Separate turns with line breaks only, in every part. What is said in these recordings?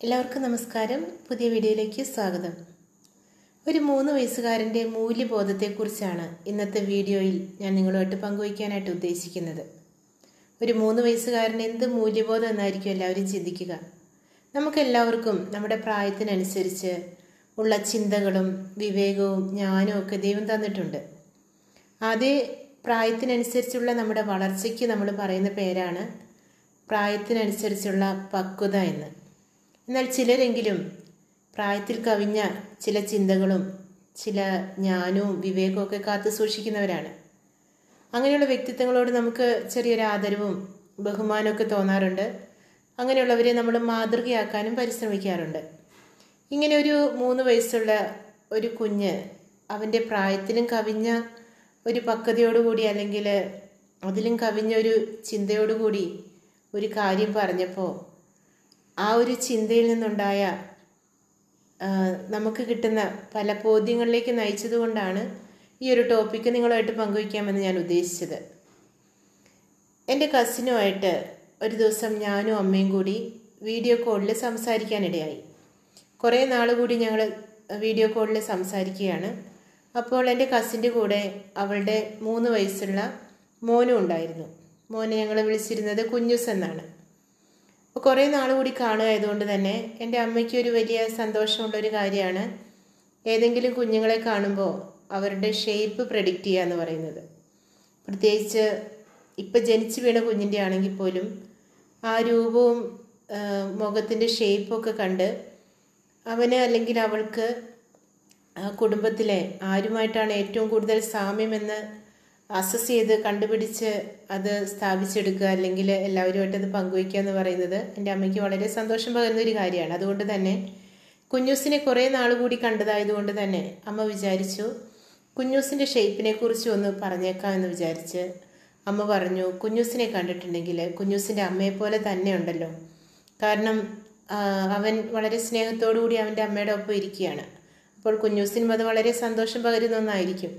എല്ലാവർക്കും നമസ്കാരം. പുതിയ വീഡിയോയിലേക്ക് സ്വാഗതം. ഒരു 3 വയസ്സുകാരൻ്റെ മൂല്യബോധത്തെക്കുറിച്ചാണ് ഇന്നത്തെ വീഡിയോയിൽ ഞാൻ നിങ്ങളുമായിട്ട് പങ്കുവയ്ക്കാനായിട്ട് ഉദ്ദേശിക്കുന്നത്. ഒരു 3 വയസ്സുകാരന് എന്ത് മൂല്യബോധം എന്നായിരിക്കും എല്ലാവരും ചിന്തിക്കുക. നമുക്കെല്ലാവർക്കും നമ്മുടെ പ്രായത്തിനനുസരിച്ച് ഉള്ള ചിന്തകളും വിവേകവും ജ്ഞാനവും ഒക്കെ ദൈവം തന്നിട്ടുണ്ട്. അതേ പ്രായത്തിനനുസരിച്ചുള്ള നമ്മുടെ വളർച്ചയ്ക്ക് നമ്മൾ പറയുന്ന പേരാണ് പ്രായത്തിനനുസരിച്ചുള്ള പക്വത എന്ന്. എന്നാൽ ചിലരെങ്കിലും പ്രായത്തിൽ കവിഞ്ഞ ചില ചിന്തകളും ചില ജ്ഞാനവും വിവേകവും ഒക്കെ കാത്തു സൂക്ഷിക്കുന്നവരാണ്. അങ്ങനെയുള്ള വ്യക്തിത്വങ്ങളോട് നമുക്ക് ചെറിയൊരു ആദരവും ബഹുമാനമൊക്കെ തോന്നാറുണ്ട്. അങ്ങനെയുള്ളവരെ നമ്മൾ മാതൃകയാക്കാനും പരിശ്രമിക്കാറുണ്ട്. ഇങ്ങനെ ഒരു 3 വയസ്സുള്ള ഒരു കുഞ്ഞ് അവൻ്റെ പ്രായത്തിലും കവിഞ്ഞ ഒരു പക്വതയോടുകൂടി അല്ലെങ്കിൽ അതിലും കവിഞ്ഞൊരു ചിന്തയോടുകൂടി ഒരു കാര്യം പറഞ്ഞപ്പോൾ ആ ഒരു ചിന്തയിൽ നിന്നുണ്ടായ നമുക്ക് കിട്ടുന്ന പല ബോധ്യങ്ങളിലേക്ക് നയിച്ചതുകൊണ്ടാണ് ഈ ഒരു ടോപ്പിക്ക് നിങ്ങളുമായിട്ട് പങ്കുവയ്ക്കാമെന്ന് ഞാൻ ഉദ്ദേശിച്ചത്. എൻ്റെ കസിനുമായിട്ട് ഒരു ദിവസം ഞാനും അമ്മയും കൂടി വീഡിയോ കോളിൽ സംസാരിക്കാനിടയായി. കുറേ നാൾ കൂടി ഞങ്ങൾ വീഡിയോ കോളിൽ സംസാരിക്കുകയാണ്. അപ്പോൾ എൻ്റെ കസിൻ്റെ കൂടെ അവളുടെ 3 വയസ്സുള്ള മോനും ഉണ്ടായിരുന്നു. മോനെ ഞങ്ങൾ വിളിച്ചിരുന്നത് കുഞ്ഞുസ് എന്നാണ്. അപ്പോൾ കുറേ നാൾ കൂടി കാണുകയായതുകൊണ്ട് തന്നെ എൻ്റെ അമ്മയ്ക്ക് ഒരു വലിയ സന്തോഷമുള്ളൊരു കാര്യമാണ് ഏതെങ്കിലും കുഞ്ഞുങ്ങളെ കാണുമ്പോൾ അവരുടെ ഷേപ്പ് പ്രെഡിക്റ്റ് ചെയ്യുക എന്ന് പറയുന്നത്. പ്രത്യേകിച്ച് ഇപ്പം ജനിച്ചു വീണ കുഞ്ഞിൻ്റെ ആണെങ്കിൽ പോലും ആ രൂപവും മുഖത്തിൻ്റെ ഷേപ്പൊക്കെ കണ്ട് അവന് അല്ലെങ്കിൽ അവൾക്ക് ആ കുടുംബത്തിലെ ആരുമായിട്ടാണ് ഏറ്റവും കൂടുതൽ സാമ്യമെന്ന് അസസ് ചെയ്ത് കണ്ടുപിടിച്ച് അത് സ്ഥാപിച്ചെടുക്കുക അല്ലെങ്കിൽ എല്ലാവരുമായിട്ട് അത് പങ്കുവയ്ക്കുക എന്ന് പറയുന്നത് എൻ്റെ അമ്മയ്ക്ക് വളരെ സന്തോഷം പകരുന്ന ഒരു കാര്യമാണ്. അതുകൊണ്ട് തന്നെ കുഞ്ഞൂസിനെ കുറേ നാൾ കൂടി കണ്ടതായതുകൊണ്ട് തന്നെ അമ്മ വിചാരിച്ചു കുഞ്ഞൂസിൻ്റെ ഷേപ്പിനെ കുറിച്ച് ഒന്ന് പറഞ്ഞേക്കാം എന്ന് വിചാരിച്ച് അമ്മ പറഞ്ഞു, കുഞ്ഞൂസിനെ കണ്ടിട്ടുണ്ടെങ്കിൽ കുഞ്ഞൂസിൻ്റെ അമ്മയെപ്പോലെ തന്നെ ഉണ്ടല്ലോ. കാരണം അവൻ വളരെ സ്നേഹത്തോടു കൂടി അവൻ്റെ അമ്മയുടെ ഒപ്പം ഇരിക്കുകയാണ്. അപ്പോൾ കുഞ്ഞൂസിനും അത് വളരെ സന്തോഷം പകരുന്ന ഒന്നായിരിക്കും.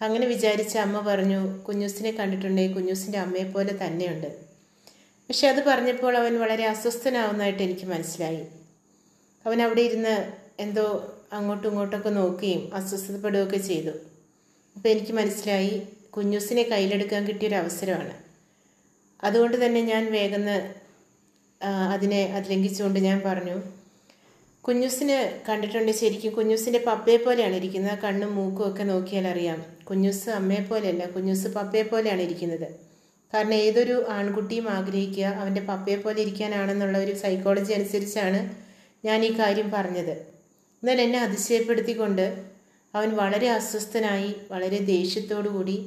അങ്ങനെ വിചാരിച്ച അമ്മ പറഞ്ഞു, കുഞ്ഞൂസിനെ കണ്ടിട്ടുണ്ടെങ്കിൽ കുഞ്ഞൂസിൻ്റെ അമ്മയെപ്പോലെ തന്നെയുണ്ട്. പക്ഷെ അത് പറഞ്ഞപ്പോൾ അവൻ വളരെ അസ്വസ്ഥനാവുന്നതായിട്ട് എനിക്ക് മനസ്സിലായി. അവൻ അവിടെ ഇരുന്ന് എന്തോ അങ്ങോട്ടും ഇങ്ങോട്ടൊക്കെ നോക്കുകയും അസ്വസ്ഥപ്പെടുകയൊക്കെ ചെയ്തു. അപ്പോൾ എനിക്ക് മനസ്സിലായി കുഞ്ഞൂസിനെ കയ്യിലെടുക്കാൻ കിട്ടിയൊരു അവസരമാണ്. അതുകൊണ്ട് തന്നെ ഞാൻ വേഗം അതിനെ അതിലംഘിച്ചുകൊണ്ട് ഞാൻ പറഞ്ഞു, കുഞ്ഞൂസിന് കണ്ടിട്ടുണ്ട്, ശരിക്കും കുഞ്ഞൂസിൻ്റെ പപ്പയെ പോലെയാണ് ഇരിക്കുന്നത്. കണ്ണും മൂക്കും ഒക്കെ നോക്കിയാൽ അറിയാം കുഞ്ഞൂസ് അമ്മയെ പോലെയല്ല, കുഞ്ഞൂസ് പപ്പയെ പോലെയാണ് ഇരിക്കുന്നത്. കാരണം ഏതൊരു ആൺകുട്ടിയും ആഗ്രഹിക്കുക അവൻ്റെ പപ്പയെ പോലെ ഇരിക്കാനാണെന്നുള്ള ഒരു സൈക്കോളജി അനുസരിച്ചാണ് ഞാൻ ഈ കാര്യം പറഞ്ഞത്. എന്നാൽ എന്നെ അതിശയപ്പെടുത്തിക്കൊണ്ട് അവൻ വളരെ അസ്വസ്ഥനായി വളരെ ദേഷ്യത്തോടു കൂടി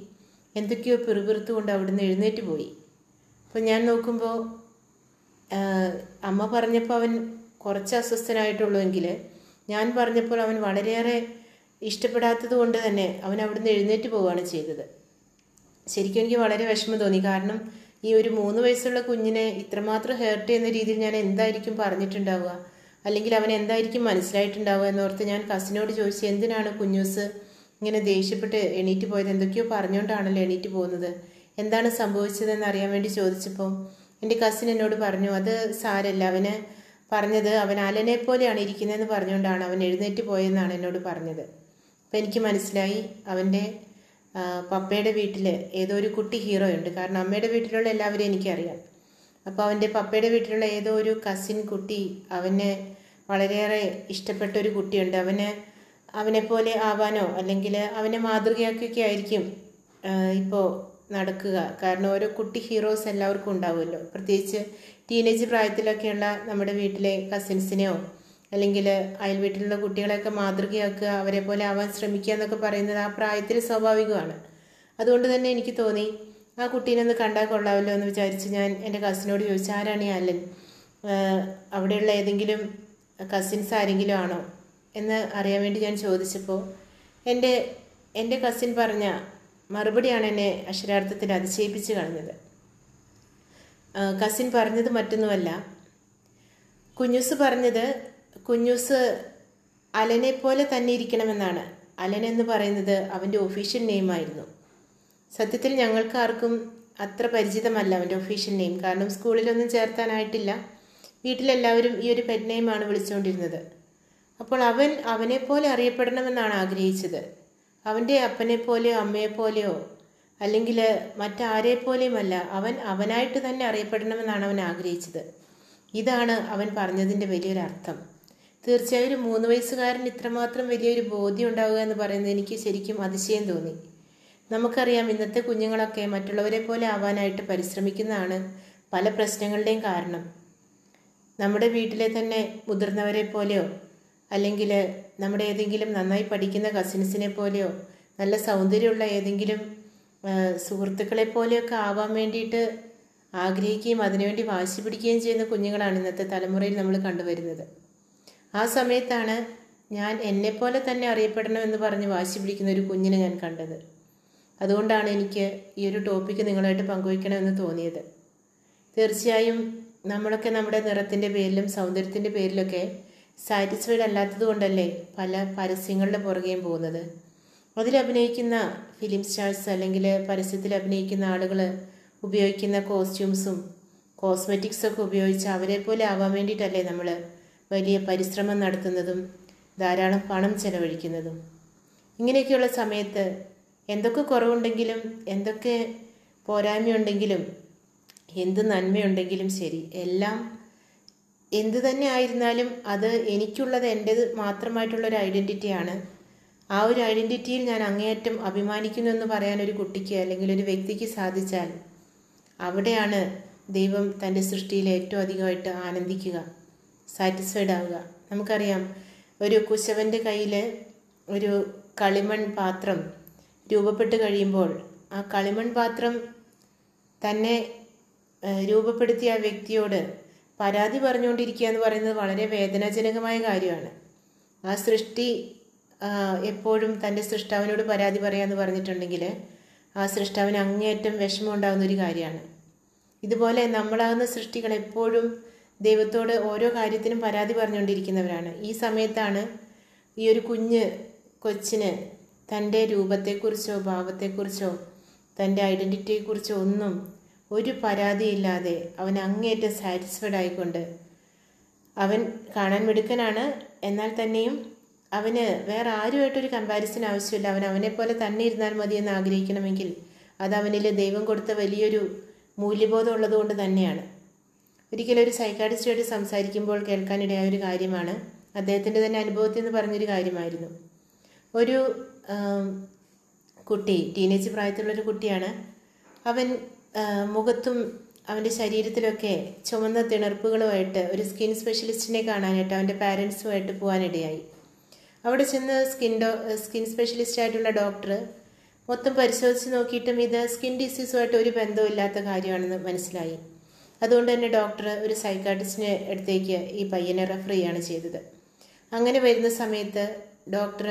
എന്തൊക്കെയോ പിറുപിറുത്തുകൊണ്ട് അവിടുന്ന് എഴുന്നേറ്റ് പോയി. അപ്പോൾ ഞാൻ നോക്കുമ്പോൾ അമ്മ പറഞ്ഞപ്പോൾ അവൻ കുറച്ച് അസ്വസ്ഥനായിട്ടുള്ളൂവെങ്കിൽ ഞാൻ പറഞ്ഞപ്പോൾ അവൻ വളരെയേറെ ഇഷ്ടപ്പെടാത്തത് കൊണ്ട് തന്നെ അവൻ അവിടുന്ന് എഴുന്നേറ്റ് പോവുകയാണ് ചെയ്തത്. ശരിക്കും എനിക്ക് വളരെ വിഷമം തോന്നി. കാരണം ഈ ഒരു 3 വയസ്സുള്ള കുഞ്ഞിനെ ഇത്രമാത്രം ഹേർട്ട് ചെയ്യുന്ന രീതിയിൽ ഞാൻ എന്തായിരിക്കും പറഞ്ഞിട്ടുണ്ടാവുക, അല്ലെങ്കിൽ അവൻ എന്തായിരിക്കും മനസ്സിലായിട്ടുണ്ടാവുക എന്നോർത്ത് ഞാൻ കസിനോട് ചോദിച്ചു, എന്തിനാണ് കുഞ്ഞൂസ് ഇങ്ങനെ ദേഷ്യപ്പെട്ട് എണീറ്റ് പോയത്, എന്തൊക്കെയോ പറഞ്ഞുകൊണ്ടാണല്ലോ എണീറ്റ് പോകുന്നത്, എന്താണ് സംഭവിച്ചതെന്ന് അറിയാൻ വേണ്ടി ചോദിച്ചപ്പോൾ എൻ്റെ കസിൻ എന്നോട് പറഞ്ഞു, അത് സാരല്ല, അവന് പറഞ്ഞത് അവൻ അലനെ പോലെയാണ് ഇരിക്കുന്നതെന്ന് പറഞ്ഞുകൊണ്ടാണ് അവൻ എഴുന്നേറ്റ് പോയെന്നാണ് എന്നോട് പറഞ്ഞത്. അപ്പം എനിക്ക് മനസ്സിലായി അവൻ്റെ പപ്പയുടെ വീട്ടിൽ ഏതോ ഒരു കുട്ടി ഹീറോ ഉണ്ട്. കാരണം അമ്മയുടെ വീട്ടിലുള്ള എല്ലാവരെയും എനിക്കറിയാം. അപ്പോൾ അവൻ്റെ പപ്പയുടെ വീട്ടിലുള്ള ഏതോ ഒരു കസിൻ കുട്ടി അവനെ വളരെയേറെ ഇഷ്ടപ്പെട്ട ഒരു കുട്ടിയുണ്ട്. അവനെപ്പോലെ ആവാനോ അല്ലെങ്കിൽ അവനെ മാതൃകയാക്കുകയൊക്കെ ആയിരിക്കും ഇപ്പോൾ നടക്കുക. കാരണം ഓരോ കുട്ടി ഹീറോസ് എല്ലാവർക്കും ഉണ്ടാവുമല്ലോ. പ്രത്യേകിച്ച് ടീനേജ് പ്രായത്തിലൊക്കെയുള്ള നമ്മുടെ വീട്ടിലെ കസിൻസിനെയോ അല്ലെങ്കിൽ അയൽ വീട്ടിലുള്ള കുട്ടികളെയൊക്കെ മാതൃകയാക്കുക, അവരെ പോലെ ആവാൻ ശ്രമിക്കുക എന്നൊക്കെ പറയുന്നത് ആ പ്രായത്തിൽ സ്വാഭാവികമാണ്. അതുകൊണ്ട് തന്നെ എനിക്ക് തോന്നി ആ കുട്ടീനെ ഒന്ന് കണ്ടാൽ കൊള്ളാമല്ലോ എന്ന് വിചാരിച്ച് ഞാൻ എൻ്റെ കസിനോട് ചോദിച്ചു, ആരാണ് ഈ അലൻ, അവിടെയുള്ള ഏതെങ്കിലും കസിൻസ് ആരെങ്കിലും ആണോ എന്ന് അറിയാൻ വേണ്ടി ഞാൻ ചോദിച്ചപ്പോൾ എൻ്റെ കസിൻ പറഞ്ഞ മറുപടിയാണ് എന്നെ അക്ഷരാർത്ഥത്തിൽ അതിശയിപ്പിച്ച് കളഞ്ഞത്. കസിൻ പറഞ്ഞത് മറ്റൊന്നുമല്ല, കുഞ്ഞൂസ് പറഞ്ഞത് കുഞ്ഞൂസ് അലനെ പോലെ തന്നെ ഇരിക്കണമെന്നാണ്. അലൻ എന്ന് പറയുന്നത് അവൻ്റെ ഒഫീഷ്യൽ നെയിമായിരുന്നു. സത്യത്തിൽ ഞങ്ങൾക്കാർക്കും അത്ര പരിചിതമല്ല അവൻ്റെ ഒഫീഷ്യൽ നെയിം. കാരണം സ്കൂളിലൊന്നും ചേർത്താനായിട്ടില്ല. വീട്ടിലെല്ലാവരും ഈ ഒരു പെറ്റ് നെയിമാണ് വിളിച്ചുകൊണ്ടിരുന്നത്. അപ്പോൾ അവൻ അവനെപ്പോലെ അറിയപ്പെടണമെന്നാണ് ആഗ്രഹിച്ചത്. അവൻ്റെ അപ്പനെപ്പോലെയോ അമ്മയെപ്പോലെയോ അല്ലെങ്കിൽ മറ്റാരെപ്പോലെയുമല്ല, അവൻ അവനായിട്ട് തന്നെ അറിയപ്പെടണമെന്നാണ് അവൻ ആഗ്രഹിച്ചത്. ഇതാണ് അവൻ പറഞ്ഞതിൻ്റെ വലിയൊരു അർത്ഥം. തീർച്ചയായും ഒരു 3 വയസ്സുകാരൻ ഇത്രമാത്രം വലിയൊരു ബോധ്യം ഉണ്ടാവുക എന്ന് പറയുന്നത് എനിക്ക് ശരിക്കും അതിശയം തോന്നി. നമുക്കറിയാം, ഇന്നത്തെ കുഞ്ഞുങ്ങളൊക്കെ മറ്റുള്ളവരെ പോലെ ആവാനായിട്ട് പരിശ്രമിക്കുന്നതാണ് പല പ്രശ്നങ്ങളുടെയും കാരണം. നമ്മുടെ വീട്ടിലെ തന്നെ മുതിർന്നവരെ പോലെയോ അല്ലെങ്കിൽ നമ്മുടെ ഏതെങ്കിലും നന്നായി പഠിക്കുന്ന കസിൻസിനെ പോലെയോ നല്ല സൗന്ദര്യമുള്ള ഏതെങ്കിലും സുഹൃത്തുക്കളെ പോലെയൊക്കെ ആവാൻ വേണ്ടിയിട്ട് ആഗ്രഹിക്കുകയും അതിനുവേണ്ടി വാശി പിടിക്കുകയും ചെയ്യുന്ന കുഞ്ഞുങ്ങളാണ് ഇന്നത്തെ തലമുറയിൽ നമ്മൾ കണ്ടുവരുന്നത്. ആ സമയത്താണ് ഞാൻ എന്നെപ്പോലെ തന്നെ അറിയപ്പെടണമെന്ന് പറഞ്ഞ് വാശി പിടിക്കുന്ന ഒരു കുഞ്ഞിനെ ഞാൻ കണ്ടത്. അതുകൊണ്ടാണ് എനിക്ക് ഈ ഒരു ടോപ്പിക്ക് നിങ്ങളായിട്ട് പങ്കുവയ്ക്കണമെന്ന് തോന്നിയത്. തീർച്ചയായും നമ്മളൊക്കെ നമ്മുടെ നിറത്തിൻ്റെ പേരിലും സൗന്ദര്യത്തിൻ്റെ പേരിലൊക്കെ സാറ്റിസ്ഫൈഡ് അല്ലാത്തത് കൊണ്ടല്ലേ പല പരസ്യങ്ങളുടെ പുറകെയും പോകുന്നത്. അതിലഭിനയിക്കുന്ന ഫിലിം സ്റ്റാർസ് അല്ലെങ്കിൽ പരസ്യത്തിൽ അഭിനയിക്കുന്ന ആളുകൾ ഉപയോഗിക്കുന്ന കോസ്റ്റ്യൂംസും കോസ്മെറ്റിക്സൊക്കെ ഉപയോഗിച്ച് അവരെ പോലെ ആവാൻ വേണ്ടിയിട്ടല്ലേ നമ്മൾ വലിയ പരിശ്രമം നടത്തുന്നതും ധാരാളം പണം ചെലവഴിക്കുന്നതും. ഇങ്ങനെയൊക്കെയുള്ള സമയത്ത് എന്തൊക്കെ കുറവുണ്ടെങ്കിലും എന്തൊക്കെ പോരായ്മയുണ്ടെങ്കിലും എന്ത് നന്മയുണ്ടെങ്കിലും ശരി, എല്ലാം എന്തു തന്നെ ആയിരുന്നാലും അത് എനിക്കുള്ളത് എൻ്റേത് മാത്രമായിട്ടുള്ളൊരു ഐഡൻറ്റിറ്റിയാണ്. ആ ഒരു ഐഡൻറ്റിറ്റിയിൽ ഞാൻ അങ്ങേയറ്റം അഭിമാനിക്കുന്നു എന്ന് പറയാൻ ഒരു കുട്ടിക്ക് അല്ലെങ്കിൽ ഒരു വ്യക്തിക്ക് സാധിച്ചാൽ അവിടെയാണ് ദൈവം തൻ്റെ സൃഷ്ടിയിൽ ഏറ്റവും അധികമായിട്ട് ആനന്ദിക്കുക, സാറ്റിസ്ഫൈഡ് ആവുക. നമുക്കറിയാം, ഒരു കുശവൻ്റെ കയ്യിൽ ഒരു കളിമൺ പാത്രം രൂപപ്പെട്ട് കഴിയുമ്പോൾ ആ കളിമൺ പാത്രം തന്നെ രൂപപ്പെടുത്തിയ ആ വ്യക്തിയോട് പരാതി പറഞ്ഞുകൊണ്ടിരിക്കുക എന്ന് പറയുന്നത് വളരെ വേദനാജനകമായ കാര്യമാണ്. ആ സൃഷ്ടി എപ്പോഴും തൻ്റെ സൃഷ്ടാവിനോട് പരാതി പറയാമെന്ന് പറഞ്ഞിട്ടുണ്ടെങ്കിൽ ആ സൃഷ്ടാവിന് അങ്ങേയറ്റം വിഷമം ഉണ്ടാകുന്ന ഒരു കാര്യമാണ്. ഇതുപോലെ നമ്മളാകുന്ന സൃഷ്ടികൾ എപ്പോഴും ദൈവത്തോട് ഓരോ കാര്യത്തിനും പരാതി പറഞ്ഞുകൊണ്ടിരിക്കുന്നവരാണ്. ഈ സമയത്താണ് ഈ ഒരു കൊച്ചിന് തൻ്റെ രൂപത്തെക്കുറിച്ചോ ഭാവത്തെക്കുറിച്ചോ തൻ്റെ ഐഡൻറ്റിറ്റിയെക്കുറിച്ചോ ഒന്നും ഒരു പരാതിയില്ലാതെ അവൻ അങ്ങേയറ്റം സാറ്റിസ്ഫൈഡ് ആയിക്കൊണ്ട്, അവൻ കാണാൻ മിടുക്കനാണ്, എന്നാൽ തന്നെയും അവന് വേറെ ആരുമായിട്ടൊരു കമ്പാരിസൺ ആവശ്യമില്ല. അവൻ അവനെപ്പോലെ തന്നെ ഇരുന്നാൽ മതിയെന്ന് ആഗ്രഹിക്കണമെങ്കിൽ അത് അവനിൽ ദൈവം കൊടുത്ത വലിയൊരു മൂല്യബോധം ഉള്ളതുകൊണ്ട് തന്നെയാണ്. ഒരിക്കലും ഒരു സൈക്കാട്രിസ്റ്റുമായിട്ട് സംസാരിക്കുമ്പോൾ കേൾക്കാനിടയായ ഒരു കാര്യമാണ്, അദ്ദേഹത്തിൻ്റെ തന്നെ അനുഭവത്തിൽ നിന്ന് പറഞ്ഞൊരു കാര്യമായിരുന്നു. ഒരു കുട്ടി, ടീനേജ് പ്രായത്തിലുള്ളൊരു കുട്ടിയാണ്. അവൻ മുഖത്തും അവൻ്റെ ശരീരത്തിലൊക്കെ ചുവന്ന തിണർപ്പുകളുമായിട്ട് ഒരു സ്കിൻ സ്പെഷ്യലിസ്റ്റിനെ കാണാനായിട്ട് അവൻ്റെ പാരൻസുമായിട്ട് പോകാനിടയായി. അവിടെ ചെന്ന് സ്കിൻ സ്പെഷ്യലിസ്റ്റായിട്ടുള്ള ഡോക്ടർ മൊത്തം പരിശോധിച്ച് നോക്കിയിട്ടും ഇത് സ്കിൻ ഡിസീസുമായിട്ട് ഒരു ബന്ധമില്ലാത്ത കാര്യമാണെന്ന് മനസ്സിലായി. അതുകൊണ്ട് തന്നെ ഡോക്ടർ ഒരു സൈക്കാട്രിസ്റ്റിൻ്റെ അടുത്തേക്ക് ഈ പയ്യനെ റെഫർ ചെയ്യുകയാണ് ചെയ്തത്. അങ്ങനെ വരുന്ന സമയത്ത് ഡോക്ടർ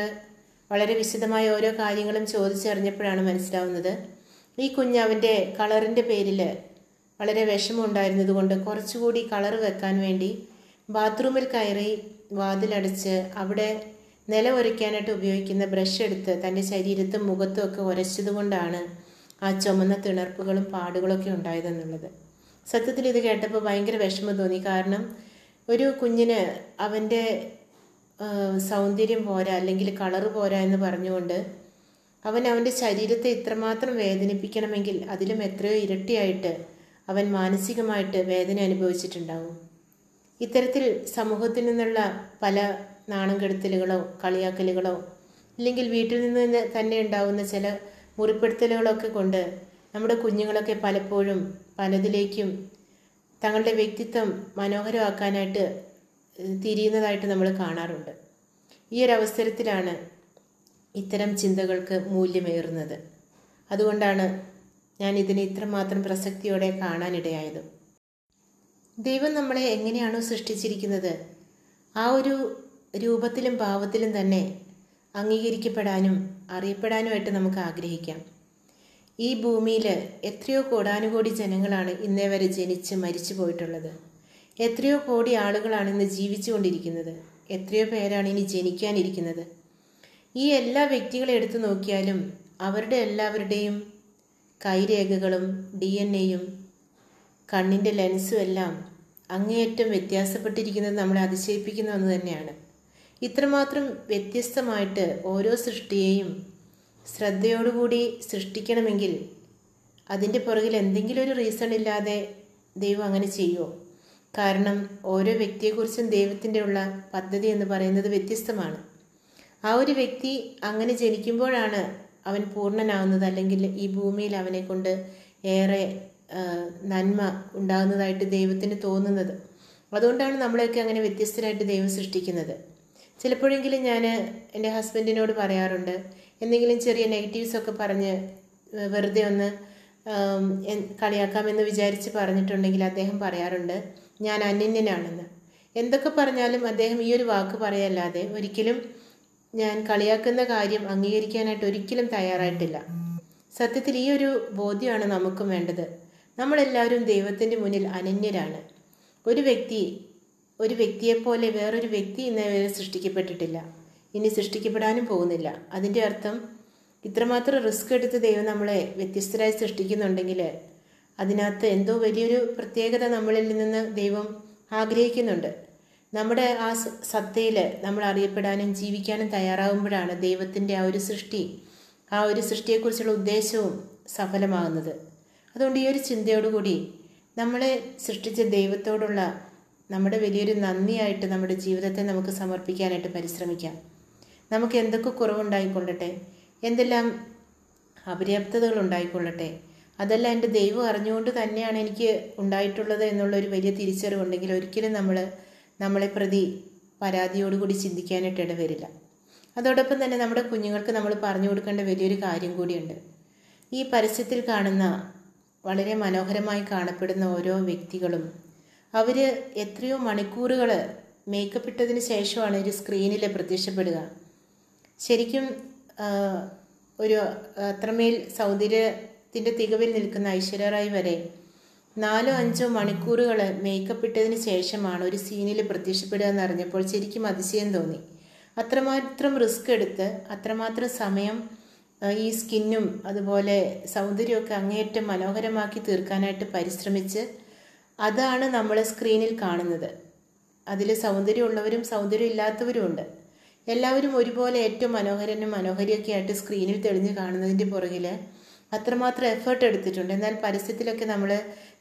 വളരെ വിശദമായ ഓരോ കാര്യങ്ങളും ചോദിച്ചറിഞ്ഞപ്പോഴാണ് മനസ്സിലാവുന്നത്, ഈ കുഞ്ഞ് അവൻ്റെ കളറിൻ്റെ പേരിൽ വളരെ വിഷമം ഉണ്ടായിരുന്നത് കൊണ്ട് കുറച്ചുകൂടി കളർ വെക്കാൻ വേണ്ടി ബാത്റൂമിൽ കയറി വാതിലടച്ച് അവിടെ നില ഉരയ്ക്കാനായിട്ട് ഉപയോഗിക്കുന്ന ബ്രഷ് എടുത്ത് തൻ്റെ ശരീരത്തും മുഖത്തും ഒക്കെ ഉരച്ചതുകൊണ്ടാണ് ആ ചുമന്ന തിണർപ്പുകളും പാടുകളൊക്കെ ഉണ്ടായതെന്നുള്ളത്. സത്യത്തിൽ ഇത് കേട്ടപ്പോൾ ഭയങ്കര വിഷമം തോന്നി. കാരണം ഒരു കുഞ്ഞിന് അവൻ്റെ സൗന്ദര്യം പോരാ അല്ലെങ്കിൽ കളറ് പോരാ എന്ന് പറഞ്ഞുകൊണ്ട് അവൻ്റെ ശരീരത്തെ ഇത്രമാത്രം വേദനിപ്പിക്കണമെങ്കിൽ അതിലും എത്രയോ ഇരട്ടിയായിട്ട് അവൻ മാനസികമായിട്ട് വേദന അനുഭവിച്ചിട്ടുണ്ടാവും. ഇത്തരത്തിൽ സമൂഹത്തിൽ നിന്നുള്ള പല നാണം കെടുത്തലുകളോ കളിയാക്കലുകളോ അല്ലെങ്കിൽ വീട്ടിൽ നിന്ന് തന്നെ ഉണ്ടാവുന്ന ചില മുറിപ്പെടുത്തലുകളൊക്കെ കൊണ്ട് നമ്മുടെ കുഞ്ഞുങ്ങളൊക്കെ പലപ്പോഴും പലതിലേക്കും തങ്ങളുടെ വ്യക്തിത്വം മനോഹരമാക്കാനായിട്ട് തിരിയുന്നതായിട്ട് നമ്മൾ കാണാറുണ്ട്. ഈ ഒരു അവസരത്തിലാണ് ഇത്തരം ചിന്തകൾക്ക് മൂല്യമേറുന്നത്. അതുകൊണ്ടാണ് ഞാൻ ഇതിനെ ഇത്രമാത്രം പ്രസക്തിയോടെ കാണാനിടയായത്. ദൈവം നമ്മളെ എങ്ങനെയാണോ സൃഷ്ടിച്ചിരിക്കുന്നത് ആ ഒരു രൂപത്തിലും ഭാവത്തിലും തന്നെ അംഗീകരിക്കപ്പെടാനും അറിയപ്പെടാനുമായിട്ട് നമുക്ക് ആഗ്രഹിക്കാം. ഈ ഭൂമിയിൽ എത്രയോ കോടാനുകോടി ജനങ്ങളാണ് ഇന്നേ വരെ ജനിച്ച് മരിച്ചു പോയിട്ടുള്ളത്. എത്രയോ കോടി ആളുകളാണ് ഇന്ന് ജീവിച്ചു കൊണ്ടിരിക്കുന്നത്. എത്രയോ പേരാണ് ഇനി ജനിക്കാനിരിക്കുന്നത്. ഈ എല്ലാ വ്യക്തികളെ എടുത്തു നോക്കിയാലും അവരുടെ എല്ലാവരുടെയും കൈരേഖകളും DNA-യും കണ്ണിൻ്റെ ലെൻസും എല്ലാം അങ്ങേയറ്റം വ്യത്യാസപ്പെട്ടിരിക്കുന്നത് നമ്മളെ അതിശയിപ്പിക്കുന്ന ഒന്ന് തന്നെയാണ്. ഇത്രമാത്രം വ്യത്യസ്തമായിട്ട് ഓരോ സൃഷ്ടിയെയും ശ്രദ്ധയോടുകൂടി സൃഷ്ടിക്കണമെങ്കിൽ അതിൻ്റെ പുറകിൽ എന്തെങ്കിലും ഒരു റീസൺ ഇല്ലാതെ ദൈവം അങ്ങനെ ചെയ്യുമോ? കാരണം ഓരോ വ്യക്തിയെക്കുറിച്ചും ദൈവത്തിൻ്റെ ഉള്ള പദ്ധതി എന്ന് പറയുന്നത് വ്യത്യസ്തമാണ്. ആ ഒരു വ്യക്തി അങ്ങനെ ജനിക്കുമ്പോഴാണ് അവൻ പൂർണ്ണനാവുന്നത്, അല്ലെങ്കിൽ ഈ ഭൂമിയിൽ അവനെ കൊണ്ട് ഏറെ നന്മ ഉണ്ടാകുന്നതായിട്ട് ദൈവത്തിന് തോന്നുന്നത്. അതുകൊണ്ടാണ് നമ്മളെയൊക്കെ അങ്ങനെ വ്യത്യസ്തരായിട്ട് ദൈവം സൃഷ്ടിക്കുന്നത്. ചിലപ്പോഴെങ്കിലും ഞാൻ എൻ്റെ ഹസ്ബൻഡിനോട് പറയാറുണ്ട്, എന്തെങ്കിലും ചെറിയ നെഗറ്റീവ്സൊക്കെ പറഞ്ഞ് വെറുതെ ഒന്ന് കളിയാക്കാമെന്ന് വിചാരിച്ച് പറഞ്ഞിട്ടുണ്ടെങ്കിൽ അദ്ദേഹം പറയാറുണ്ട് ഞാൻ അനന്യനാണെന്ന്. എന്തൊക്കെ പറഞ്ഞാലും അദ്ദേഹം ഈ ഒരു വാക്ക് പറയല്ലാതെ ഒരിക്കലും ഞാൻ കളിയാക്കുന്ന കാര്യം അംഗീകരിക്കാനായിട്ട് ഒരിക്കലും തയ്യാറായിട്ടില്ല. സത്യത്തിൽ ഈ ഒരു ബോധ്യമാണ് നമുക്കും വേണ്ടത്. നമ്മളെല്ലാവരും ദൈവത്തിൻ്റെ മുന്നിൽ അനന്യരാണ്. ഒരു വ്യക്തിയെപ്പോലെ വേറൊരു വ്യക്തി ഇന്നേവരെ സൃഷ്ടിക്കപ്പെട്ടിട്ടില്ല, ഇനി സൃഷ്ടിക്കപ്പെടാനും പോകുന്നില്ല. അതിൻ്റെ അർത്ഥം ഇത്രമാത്രം റിസ്ക് എടുത്ത് ദൈവം നമ്മളെ വ്യത്യസ്തരായി സൃഷ്ടിക്കുന്നുണ്ടെങ്കിൽ അതിനകത്ത് എന്തോ വലിയൊരു പ്രത്യേകത നമ്മളിൽ നിന്ന് ദൈവം ആഗ്രഹിക്കുന്നുണ്ട്. നമ്മുടെ ആ സത്തയിൽ നമ്മൾ അറിയപ്പെടാനും ജീവിക്കാനും തയ്യാറാകുമ്പോഴാണ് ദൈവത്തിൻ്റെ ആ ഒരു സൃഷ്ടിയെക്കുറിച്ചുള്ള ഉദ്ദേശവും സഫലമാകുന്നത്. അതുകൊണ്ട് ഈ ഒരു ചിന്തയോടുകൂടി നമ്മളെ സൃഷ്ടിച്ച ദൈവത്തോടുള്ള നമ്മുടെ വലിയൊരു നന്ദിയായിട്ട് നമ്മുടെ ജീവിതത്തെ നമുക്ക് സമർപ്പിക്കാനായിട്ട് പരിശ്രമിക്കാം. നമുക്ക് എന്തൊക്കെ കുറവുണ്ടായിക്കൊള്ളട്ടെ, എന്തെല്ലാം അപര്യാപ്തതകൾ ഉണ്ടായിക്കൊള്ളട്ടെ, അതെല്ലാം എൻ്റെ ദൈവം അറിഞ്ഞുകൊണ്ട് തന്നെയാണ് എനിക്ക് ഉണ്ടായിട്ടുള്ളത് എന്നുള്ളൊരു വലിയ തിരിച്ചറിവുണ്ടെങ്കിൽ ഒരിക്കലും നമ്മളെ പ്രതി പരാതിയോടുകൂടി ചിന്തിക്കാനായിട്ട് ഇടവരില്ല. അതോടൊപ്പം തന്നെ നമ്മുടെ കുഞ്ഞുങ്ങൾക്ക് നമ്മൾ പറഞ്ഞു കൊടുക്കേണ്ട വലിയൊരു കാര്യം കൂടിയുണ്ട്. ഈ പരസ്യത്തിൽ കാണുന്ന വളരെ മനോഹരമായി കാണപ്പെടുന്ന ഓരോ വ്യക്തികളും അവർ എത്രയോ മണിക്കൂറുകൾ മേക്കപ്പ് ഇട്ടതിന് ശേഷമാണ് ഒരു സ്ക്രീനിൽ പ്രത്യക്ഷപ്പെടുക. ശരിക്കും ഒരു അത്രമേൽ സൗന്ദര്യത്തിൻ്റെ തികവിൽ നിൽക്കുന്ന ഐശ്വര്യ റായ് വരെ 4-5 മണിക്കൂറുകൾ മേക്കപ്പ് ഇട്ടതിന് ശേഷമാണ് ഒരു സീനിൽ പ്രത്യക്ഷപ്പെടുക എന്നറിഞ്ഞപ്പോൾ ശരിക്കും അതിശയം തോന്നി. അത്രമാത്രം റിസ്ക് എടുത്ത് അത്രമാത്രം സമയം ഈ സ്കിന്നും അതുപോലെ സൗന്ദര്യമൊക്കെ അങ്ങേയറ്റം മനോഹരമാക്കി തീർക്കാനായിട്ട് പരിശ്രമിച്ച് അതാണ് നമ്മൾ സ്ക്രീനിൽ കാണുന്നത്. അതിൽ സൗന്ദര്യമുള്ളവരും സൗന്ദര്യം ഇല്ലാത്തവരുമുണ്ട്. എല്ലാവരും ഒരുപോലെ ഏറ്റവും മനോഹരിയൊക്കെ ആയിട്ട് സ്ക്രീനിൽ തെളിഞ്ഞ് കാണുന്നതിൻ്റെ പുറകിൽ അത്രമാത്രം എഫേർട്ട് എടുത്തിട്ടുണ്ട്. എന്നാൽ പരസ്യത്തിലൊക്കെ നമ്മൾ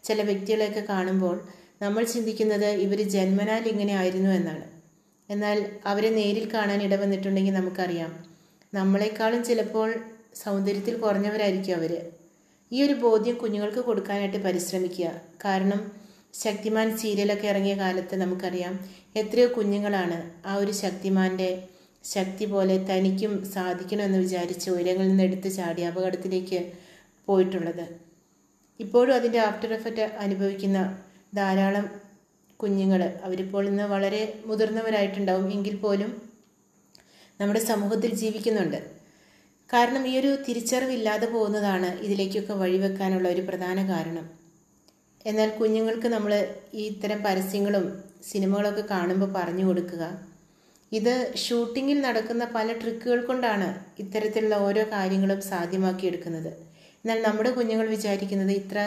ചില വ്യക്തികളെയൊക്കെ കാണുമ്പോൾ നമ്മൾ ചിന്തിക്കുന്നത് ഇവർ ജന്മനാൽ ഇങ്ങനെ ആയിരുന്നു എന്നാണ്. എന്നാൽ അവരെ നേരിൽ കാണാൻ ഇടവന്നിട്ടുണ്ടെങ്കിൽ നമുക്കറിയാം നമ്മളെക്കാളും ചിലപ്പോൾ സൗന്ദര്യത്തിൽ കുറഞ്ഞവരായിരിക്കും അവർ. ഈ ഒരു ബോധ്യം കുഞ്ഞുങ്ങൾക്ക് കൊടുക്കാനായിട്ട് പരിശ്രമിക്കുക. കാരണം ശക്തിമാൻ സീരിയലൊക്കെ ഇറങ്ങിയ കാലത്ത് നമുക്കറിയാം എത്രയോ കുഞ്ഞുങ്ങളാണ് ആ ഒരു ശക്തിമാൻ്റെ ശക്തി പോലെ തനിക്കും സാധിക്കണമെന്ന് വിചാരിച്ച് ഉയരങ്ങളിൽ നിന്ന് എടുത്ത് ചാടി അപകടത്തിലേക്ക് പോയിട്ടുള്ളത്. ഇപ്പോഴും അതിൻ്റെ ആഫ്റ്റർ എഫക്റ്റ് അനുഭവിക്കുന്ന ധാരാളം കുഞ്ഞുങ്ങൾ അവരിപ്പോൾ ഇന്ന് വളരെ മുതിർന്നവരായിട്ടുണ്ടാവും എങ്കിൽ പോലും നമ്മുടെ സമൂഹത്തിൽ ജീവിക്കുന്നുണ്ട്. കാരണം ഈ ഒരു തിരിച്ചറിവില്ലാതെ പോകുന്നതാണ് ഇതിലേക്കൊക്കെ വഴിവെക്കാനുള്ള ഒരു പ്രധാന കാരണം. എന്നാൽ കുഞ്ഞുങ്ങൾക്ക് നമ്മൾ ഈ ഇത്തരം പരസ്യങ്ങളും സിനിമകളൊക്കെ കാണുമ്പോൾ പറഞ്ഞു കൊടുക്കുക, ഇത് ഷൂട്ടിങ്ങിൽ നടക്കുന്ന പല ട്രിക്കുകൾ കൊണ്ടാണ് ഇത്തരത്തിലുള്ള ഓരോ കാര്യങ്ങളും സാധ്യമാക്കിയെടുക്കുന്നത്. എന്നാൽ നമ്മുടെ കുഞ്ഞുങ്ങൾ വിചാരിക്കുന്നത് ഇത്ര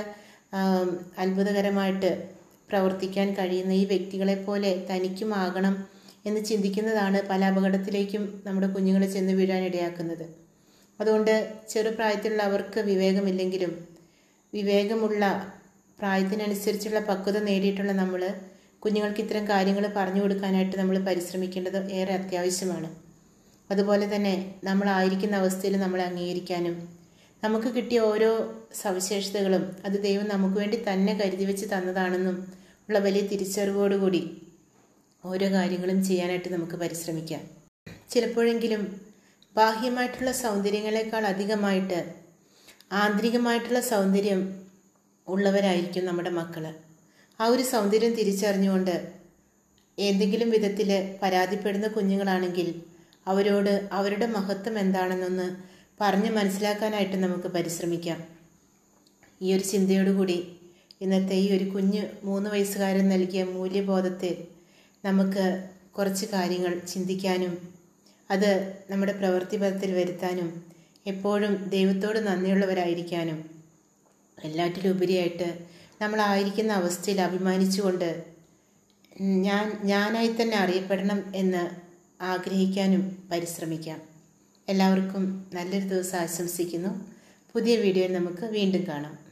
അത്ഭുതകരമായിട്ട് പ്രവർത്തിക്കാൻ കഴിയുന്ന ഈ വ്യക്തികളെപ്പോലെ തനിക്കും ആകണം എന്ന് ചിന്തിക്കുന്നതാണ് പല അപകടത്തിലേക്കും നമ്മുടെ കുഞ്ഞുങ്ങളെ ചെന്ന് വീഴാൻ ഇടയാക്കുന്നത്. അതുകൊണ്ട് ചെറുപ്രായത്തിലുള്ള അവർക്ക് വിവേകമില്ലെങ്കിലും വിവേകമുള്ള പ്രായത്തിനനുസരിച്ചുള്ള പക്വത നേടിയിട്ടുള്ള നമ്മൾ കുഞ്ഞുങ്ങൾക്ക് ഇത്തരം കാര്യങ്ങൾ പറഞ്ഞു കൊടുക്കാനായിട്ട് നമ്മൾ പരിശ്രമിക്കേണ്ടത് ഏറെ അത്യാവശ്യമാണ്. അതുപോലെ തന്നെ നമ്മളായിരിക്കുന്ന അവസ്ഥയിൽ നമ്മളെ അംഗീകരിക്കാനും നമുക്ക് കിട്ടിയ ഓരോ സവിശേഷതകളും അത് ദൈവം നമുക്ക് വേണ്ടി തന്നെ കരുതി വെച്ച് തന്നതാണെന്നും ഉള്ള വലിയ തിരിച്ചറിവോടുകൂടി ഓരോ കാര്യങ്ങളും ചെയ്യാനായിട്ട് നമുക്ക് പരിശ്രമിക്കാം. ചിലപ്പോഴെങ്കിലും ബാഹ്യമായിട്ടുള്ള സൗന്ദര്യങ്ങളെക്കാൾ അധികമായിട്ട് ആന്തരികമായിട്ടുള്ള സൗന്ദര്യം ഉള്ളവരായിരിക്കും നമ്മുടെ മക്കൾ. ആ ഒരു സൗന്ദര്യം തിരിച്ചറിഞ്ഞുകൊണ്ട് ഏതെങ്കിലും വിധത്തിൽ പരാതിപ്പെടുന്ന കുഞ്ഞുങ്ങളാണെങ്കിൽ അവരോട് അവരുടെ മഹത്വം എന്താണെന്നൊന്ന് പറഞ്ഞ് മനസ്സിലാക്കാനായിട്ട് നമുക്ക് പരിശ്രമിക്കാം. ഈ ഒരു ചിന്തയോടുകൂടി ഇന്നത്തെ ഈ ഒരു കുഞ്ഞ് 3 വയസ്സുകാരൻ നൽകിയ മൂല്യബോധത്തെ നമുക്ക് കുറച്ച് കാര്യങ്ങൾ ചിന്തിക്കാനും അത് നമ്മുടെ പ്രവൃത്തിപഥത്തിൽ വരുത്താനും എപ്പോഴും ദൈവത്തോട് നന്ദിയുള്ളവരായിരിക്കാനും എല്ലാറ്റിലും ഉപരിയായിട്ട് നമ്മളായിരിക്കുന്ന അവസ്ഥയിൽ അഭിമാനിച്ചുകൊണ്ട് ഞാനായി തന്നെ അറിയപ്പെടണം എന്ന് ആഗ്രഹിക്കാനും പരിശ്രമിക്കാം. എല്ലാവർക്കും നല്ലൊരു ദിവസം ആശംസിക്കുന്നു. പുതിയ വീഡിയോയിൽ നമുക്ക് വീണ്ടും കാണാം.